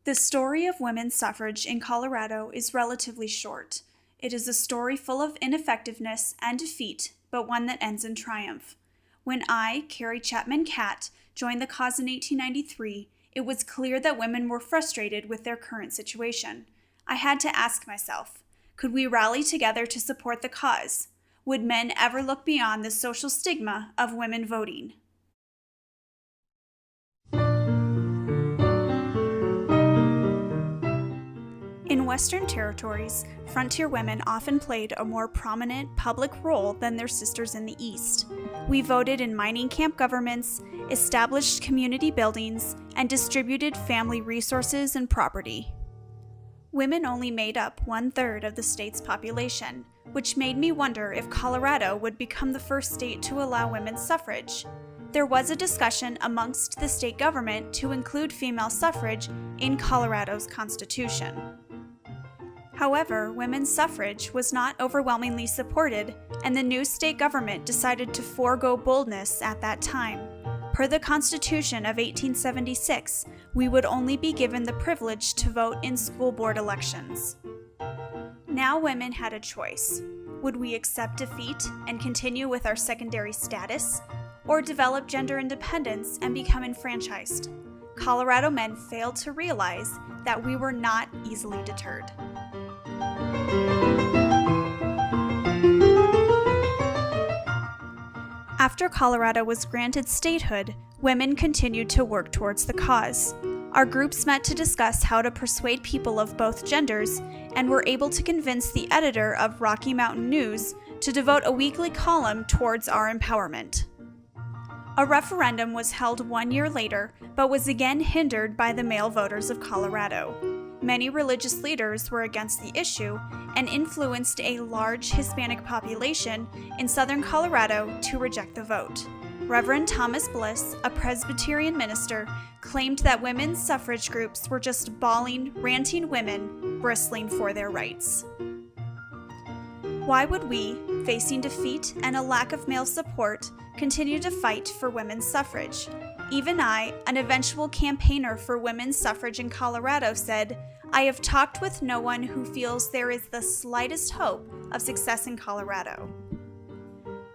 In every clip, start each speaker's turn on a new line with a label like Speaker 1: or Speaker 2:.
Speaker 1: The story of women's suffrage in Colorado is relatively short. It is a story full of ineffectiveness and defeat, but one that ends in triumph. When I, Carrie Chapman Catt, joined the cause in 1893, it was clear that women were frustrated with their current situation. I had to ask myself, could we rally together to support the cause? Would men ever look beyond the social stigma of women voting? In Western territories, frontier women often played a more prominent public role than their sisters in the East. We voted in mining camp governments, established community buildings, and distributed family resources and property. Women only made up 1/3 of the state's population, which made me wonder if Colorado would become the first state to allow women's suffrage. There was a discussion amongst the state government to include female suffrage in Colorado's constitution. However, women's suffrage was not overwhelmingly supported, and the new state government decided to forego boldness at that time. Per the Constitution of 1876, we would only be given the privilege to vote in school board elections. Now women had a choice. Would we accept defeat and continue with our secondary status, or develop gender independence and become enfranchised? Colorado men failed to realize that we were not easily deterred. After Colorado was granted statehood, women continued to work towards the cause. Our groups met to discuss how to persuade people of both genders and were able to convince the editor of Rocky Mountain News to devote a weekly column towards our empowerment. A referendum was held 1 year later, but was again hindered by the male voters of Colorado. Many religious leaders were against the issue and influenced a large Hispanic population in southern Colorado to reject the vote. Reverend Thomas Bliss, a Presbyterian minister, claimed that women's suffrage groups were just bawling, ranting women bristling for their rights. Why would we, facing defeat and a lack of male support, continue to fight for women's suffrage? Even I, an eventual campaigner for women's suffrage in Colorado, said, "I have talked with no one who feels there is the slightest hope of success in Colorado."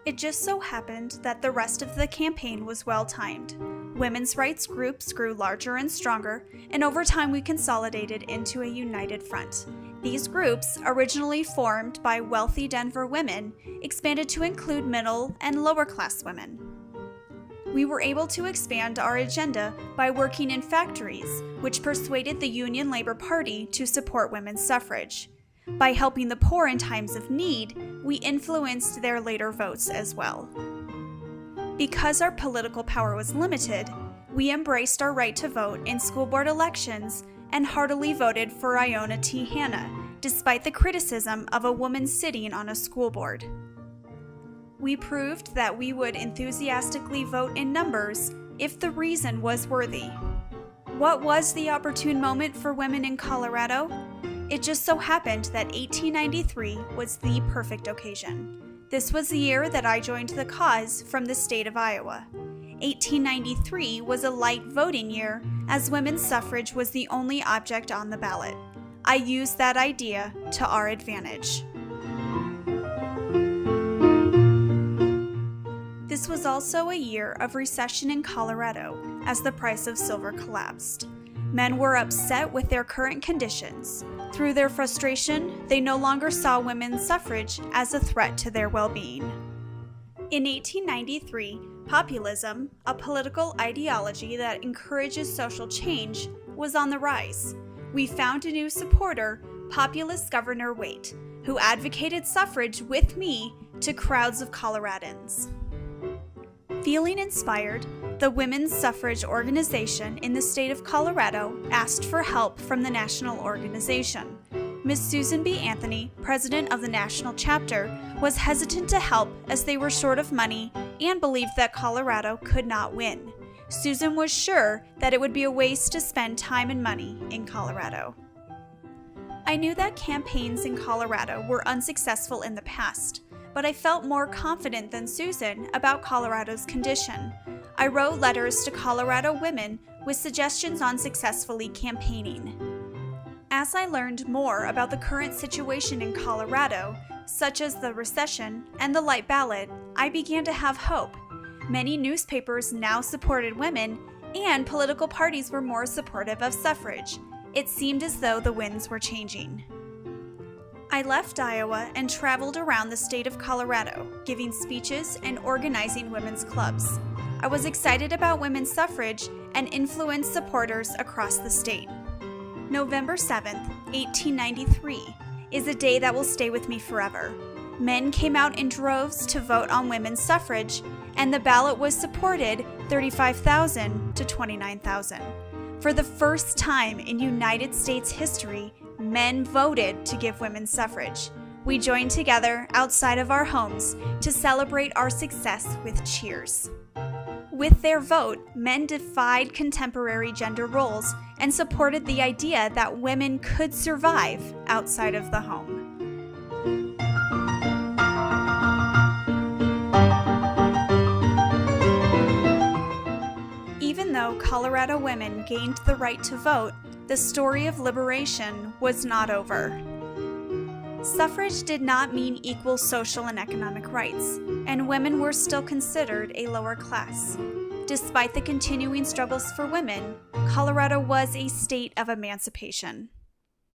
Speaker 1: It just so happened that the rest of the campaign was well-timed. Women's rights groups grew larger and stronger, and over time we consolidated into a united front. These groups, originally formed by wealthy Denver women, expanded to include middle and lower-class women. We were able to expand our agenda by working in factories, which persuaded the Union Labor Party to support women's suffrage. By helping the poor in times of need, we influenced their later votes as well. Because our political power was limited, we embraced our right to vote in school board elections and heartily voted for Iona T. Hanna, despite the criticism of a woman sitting on a school board. We proved that we would enthusiastically vote in numbers if the reason was worthy. What was the opportune moment for women in Colorado? It just so happened that 1893 was the perfect occasion. This was the year that I joined the cause from the state of Iowa. 1893 was a light voting year, as women's suffrage was the only object on the ballot. I used that idea to our advantage. This was also a year of recession in Colorado as the price of silver collapsed. Men were upset with their current conditions. Through their frustration, they no longer saw women's suffrage as a threat to their well-being. In 1893, populism, a political ideology that encourages social change, was on the rise. We found a new supporter, populist Governor Waite, who advocated suffrage with me to crowds of Coloradans. Feeling inspired, the Women's Suffrage Organization in the state of Colorado asked for help from the national organization. Ms. Susan B. Anthony, president of the national chapter, was hesitant to help as they were short of money and believed that Colorado could not win. Susan was sure that it would be a waste to spend time and money in Colorado. I knew that campaigns in Colorado were unsuccessful in the past, but I felt more confident than Susan about Colorado's condition. I wrote letters to Colorado women with suggestions on successfully campaigning. As I learned more about the current situation in Colorado, such as the recession and the light ballot, I began to have hope. Many newspapers now supported women, and political parties were more supportive of suffrage. It seemed as though the winds were changing. I left Iowa and traveled around the state of Colorado, giving speeches and organizing women's clubs. I was excited about women's suffrage and influenced supporters across the state. November 7th, 1893, is a day that will stay with me forever. Men came out in droves to vote on women's suffrage, and the ballot was supported 35,000 to 29,000. For the first time in United States history, men voted to give women suffrage. We joined together outside of our homes to celebrate our success with cheers. With their vote, men defied contemporary gender roles and supported the idea that women could survive outside of the home. Even though Colorado women gained the right to vote, the story of liberation was not over. Suffrage did not mean equal social and economic rights, and women were still considered a lower class. Despite the continuing struggles for women, Colorado was a state of emancipation.